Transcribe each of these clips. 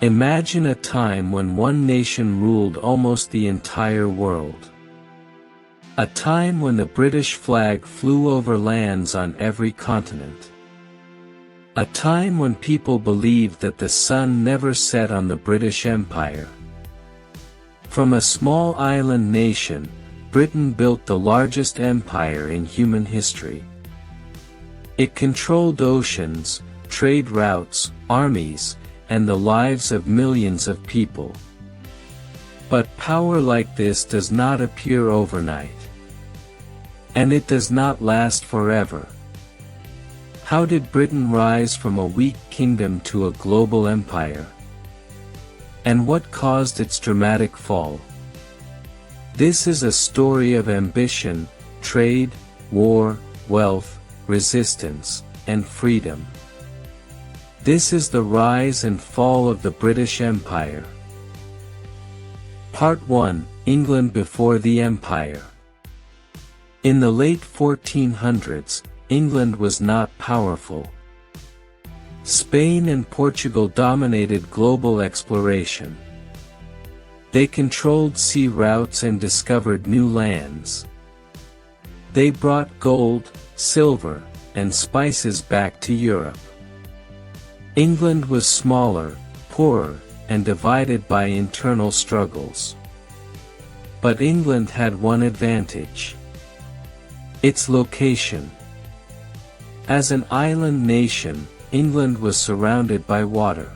Imagine a time when one nation ruled almost the entire world. A time when the British flag flew over lands on every continent. A time when people believed that the sun never set on the British Empire. From a small island nation, Britain built the largest empire in human history. It controlled oceans, trade routes, armies, and the lives of millions of people. But power like this does not appear overnight. And it does not last forever. How did Britain rise from a weak kingdom to a global empire? And what caused its dramatic fall? This is a story of ambition, trade, war, wealth, resistance, and freedom. This is the rise and fall of the British Empire. Part 1: England before the Empire. In the late 1400s, England was not powerful. Spain and Portugal dominated global exploration. They controlled sea routes and discovered new lands. They brought gold, silver, and spices back to Europe. England was smaller, poorer, and divided by internal struggles. But England had one advantage: its location. As an island nation, England was surrounded by water.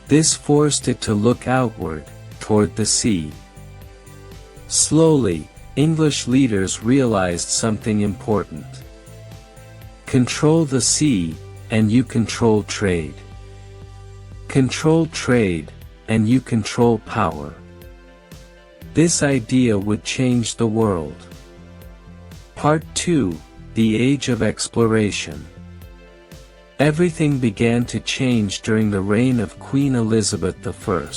This forced it to look outward, toward the sea. Slowly, English leaders realized something important. Control the sea, and you control trade. Control trade, and you control power. This idea would change the world. Part 2: The Age of Exploration. Everything began to change during the reign of Queen Elizabeth I.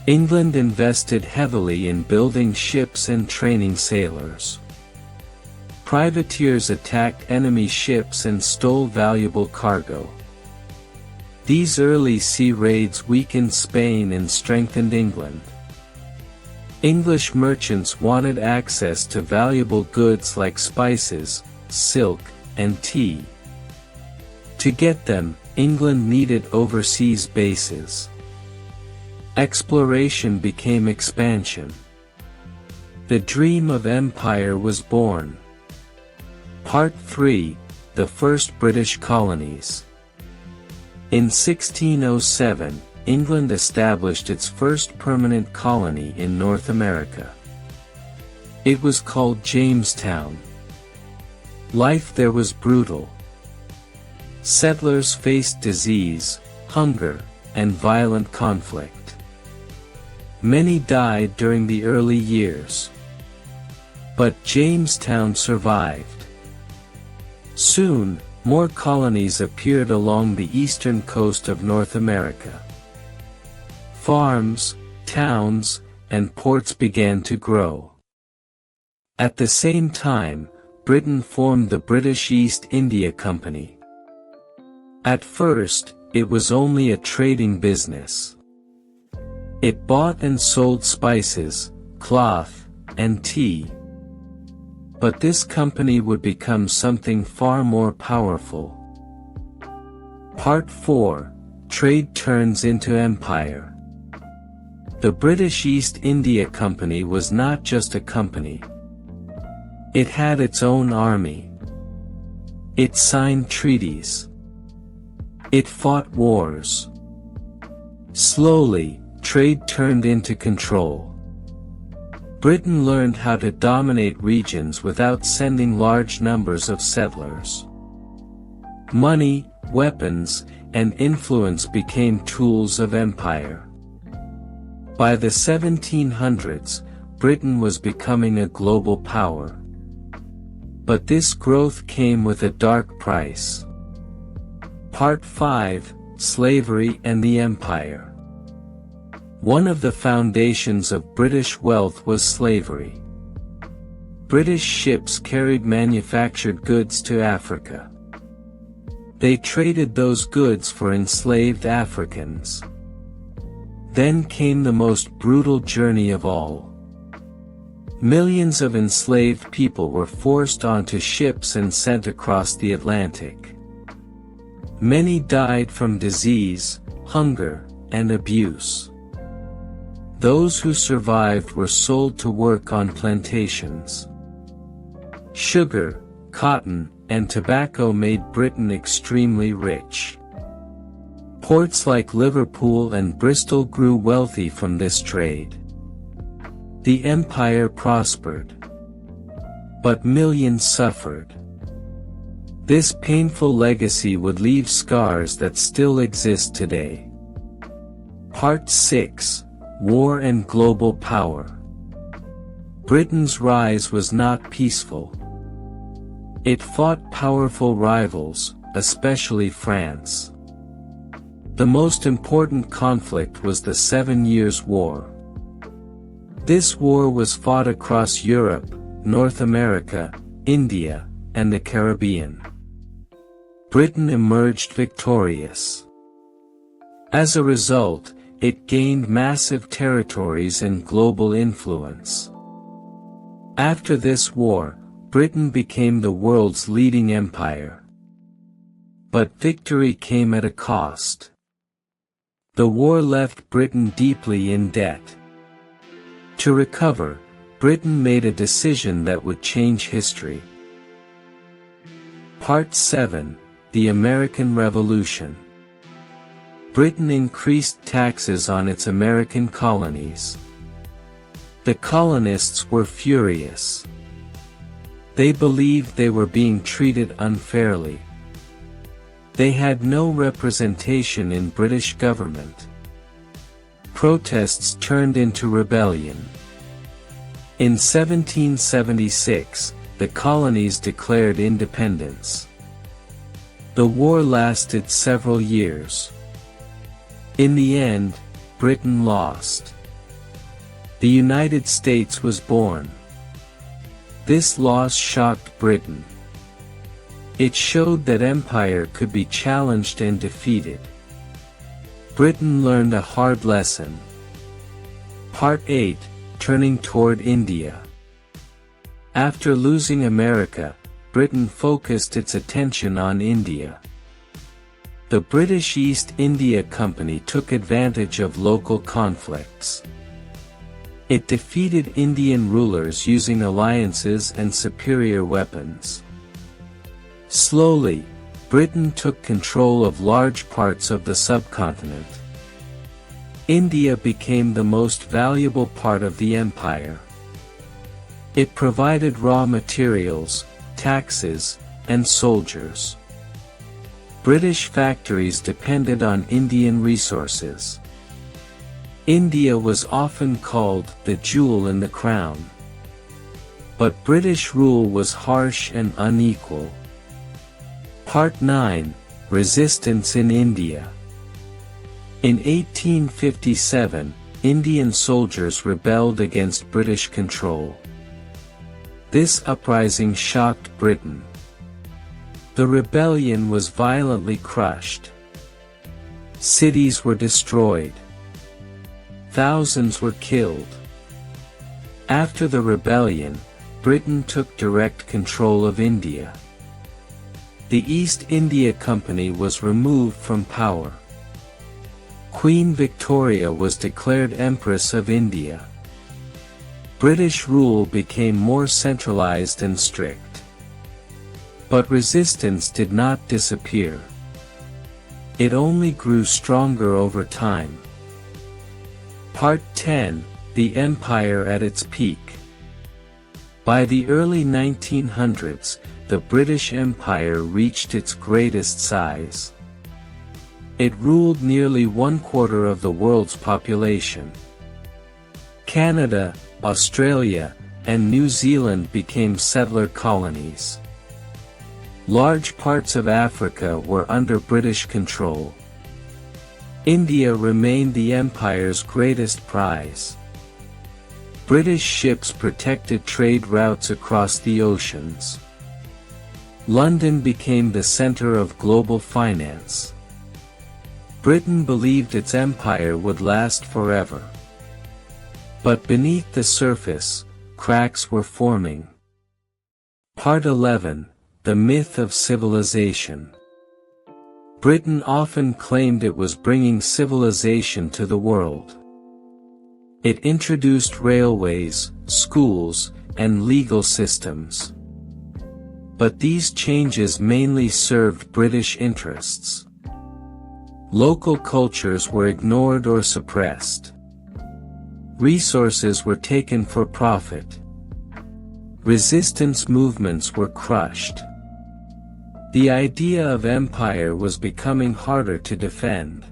England invested heavily in building ships and training sailors. Privateers attacked enemy ships and stole valuable cargo. These early sea raids weakened Spain and strengthened England. English merchants wanted access to valuable goods like spices, silk, and tea. To get them, England needed overseas bases. Exploration became expansion. The dream of empire was born. Part 3: The First British Colonies. In 1607, England established its first permanent colony in North America. It was called Jamestown. Life there was brutal. Settlers faced disease, hunger, and violent conflict. Many died during the early years. But Jamestown survived. Soon, more colonies appeared along the eastern coast of North America. Farms, towns, and ports began to grow. At the same time, Britain formed the British East India Company. At first, it was only a trading business. It bought and sold spices, cloth, and tea. But this company would become something far more powerful. Part 4: Trade Turns into Empire. The British East India Company was not just a company. It had its own army. It signed treaties. It fought wars. Slowly, trade turned into control. Britain learned how to dominate regions without sending large numbers of settlers. Money, weapons, and influence became tools of empire. By the 1700s, Britain was becoming a global power. But this growth came with a dark price. Part 5: Slavery and the Empire. One of the foundations of British wealth was slavery. British ships carried manufactured goods to Africa. They traded those goods for enslaved Africans. Then came the most brutal journey of all. Millions of enslaved people were forced onto ships and sent across the Atlantic. Many died from disease, hunger, and abuse. Those who survived were sold to work on plantations. Sugar, cotton, and tobacco made Britain extremely rich. Ports like Liverpool and Bristol grew wealthy from this trade. The empire prospered. But millions suffered. This painful legacy would leave scars that still exist today. Part 6: War and Global Power. Britain's rise was not peaceful. It fought powerful rivals, especially France. The most important conflict was the 7 Years' War. This war was fought across Europe, North America, India, and the Caribbean. Britain emerged victorious. As a result, it gained massive territories and global influence. After this war, Britain became the world's leading empire. But victory came at a cost. The war left Britain deeply in debt. To recover, Britain made a decision that would change history. Part 7: The American Revolution. Britain increased taxes on its American colonies. The colonists were furious. They believed they were being treated unfairly. They had no representation in British government. Protests turned into rebellion. In 1776, the colonies declared independence. The war lasted several years. In the end, Britain lost. The United States was born. This loss shocked Britain. It showed that empire could be challenged and defeated. Britain learned a hard lesson. Part 8: Turning toward India. After losing America, Britain focused its attention on India. The British East India Company took advantage of local conflicts. It defeated Indian rulers using alliances and superior weapons. Slowly, Britain took control of large parts of the subcontinent. India became the most valuable part of the empire. It provided raw materials, taxes, and soldiers. British factories depended on Indian resources. India was often called the jewel in the crown. But British rule was harsh and unequal. Part 9: Resistance in India. In 1857, Indian soldiers rebelled against British control. This uprising shocked Britain. The rebellion was violently crushed. Cities were destroyed. Thousands were killed. After the rebellion, Britain took direct control of India. The East India Company was removed from power. Queen Victoria was declared Empress of India. British rule became more centralized and strict. But resistance did not disappear. It only grew stronger over time. Part 10: The Empire at its peak. By the early 1900s, the British Empire reached its greatest size. It ruled nearly 1/4 of the world's population. Canada, Australia, and New Zealand became settler colonies. Large parts of Africa were under British control. India remained the empire's greatest prize. British ships protected trade routes across the oceans. London became the center of global finance. Britain believed its empire would last forever. But beneath the surface, cracks were forming. Part 11: The Myth of Civilization. Britain often claimed it was bringing civilization to the world. It introduced railways, schools, and legal systems. But these changes mainly served British interests. Local cultures were ignored or suppressed. Resources were taken for profit. Resistance movements were crushed. The idea of empire was becoming harder to defend.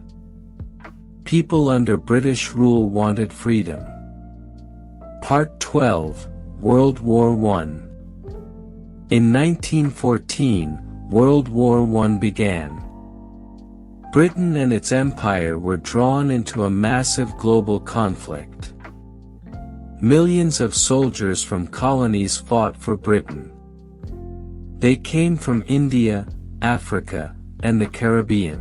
People under British rule wanted freedom. Part 12: World War I. In 1914, World War I began. Britain and its empire were drawn into a massive global conflict. Millions of soldiers from colonies fought for Britain. They came from India, Africa, and the Caribbean.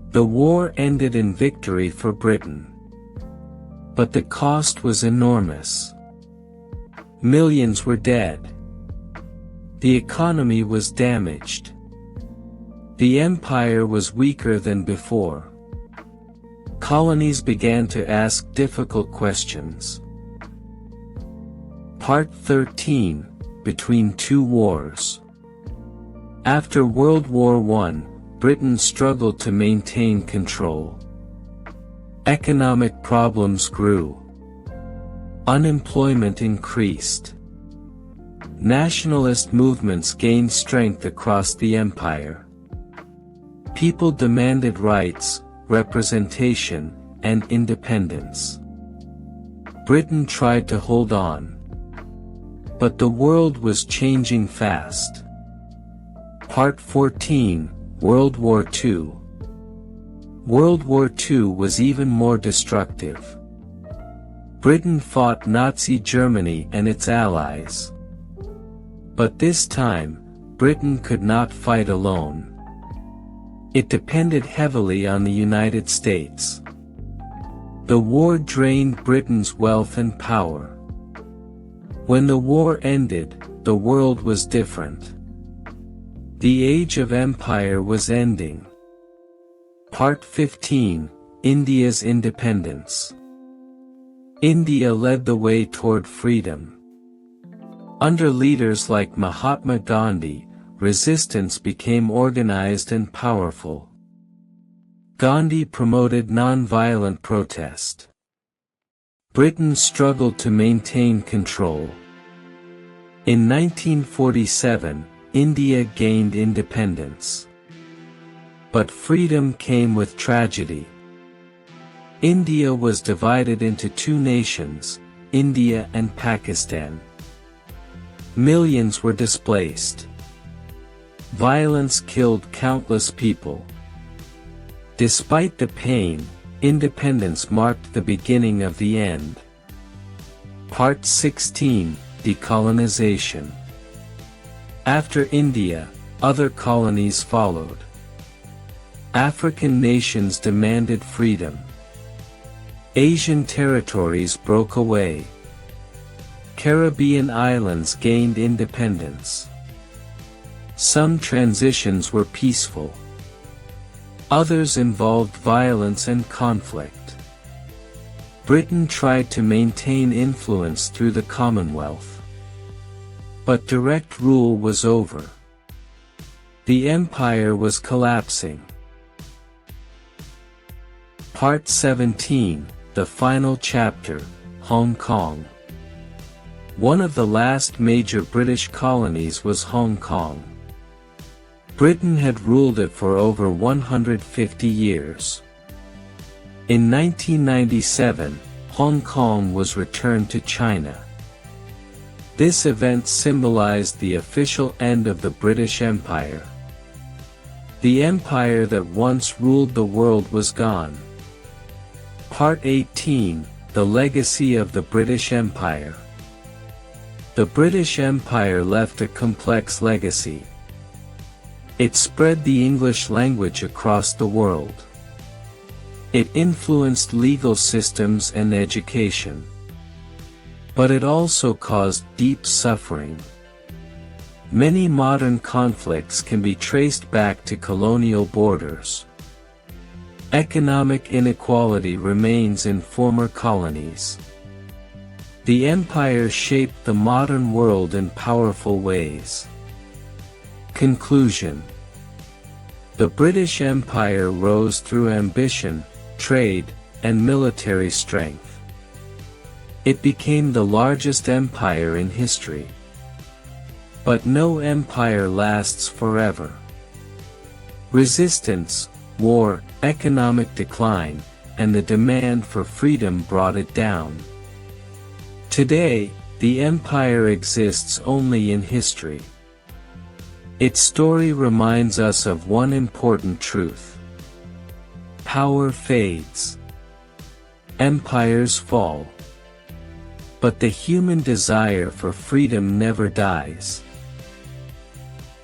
The war ended in victory for Britain. But the cost was enormous. Millions were dead. The economy was damaged. The empire was weaker than before. Colonies began to ask difficult questions. Part 13: Between Two Wars. After World War I, Britain struggled to maintain control. Economic problems grew. Unemployment increased. Nationalist movements gained strength across the empire. People demanded rights, representation, and independence. Britain tried to hold on. But the world was changing fast. Part 14: World War II. World War II was even more destructive. Britain fought Nazi Germany and its allies. But this time, Britain could not fight alone. It depended heavily on the United States. The war drained Britain's wealth and power. When the war ended, the world was different. The age of empire was ending. Part 15: India's Independence. India led the way toward freedom. Under leaders like Mahatma Gandhi, resistance became organized and powerful. Gandhi promoted non-violent protest. Britain struggled to maintain control. In 1947, India gained independence. But freedom came with tragedy. India was divided into two nations, India and Pakistan. Millions were displaced. Violence killed countless people. Despite the pain, independence marked the beginning of the end. Part 16: Decolonization. After India, other colonies followed. African nations demanded freedom. Asian territories broke away. Caribbean islands gained independence. Some transitions were peaceful. Others involved violence and conflict. Britain tried to maintain influence through the Commonwealth. But direct rule was over. The empire was collapsing. Part 17: The Final Chapter, Hong Kong. One of the last major British colonies was Hong Kong. Britain had ruled it for over 150 years. In 1997, Hong Kong was returned to China. This event symbolized the official end of the British Empire. The empire that once ruled the world was gone. Part 18: The Legacy of the British Empire. The British Empire left a complex legacy. It spread the English language across the world. It influenced legal systems and education. But it also caused deep suffering. Many modern conflicts can be traced back to colonial borders. Economic inequality remains in former colonies. The empire shaped the modern world in powerful ways. Conclusion. The British Empire rose through ambition, trade, and military strength. It became the largest empire in history. But no empire lasts forever. Resistance, war, economic decline, and the demand for freedom brought it down. Today, the empire exists only in history. Its story reminds us of one important truth. Power fades. Empires fall. But the human desire for freedom never dies.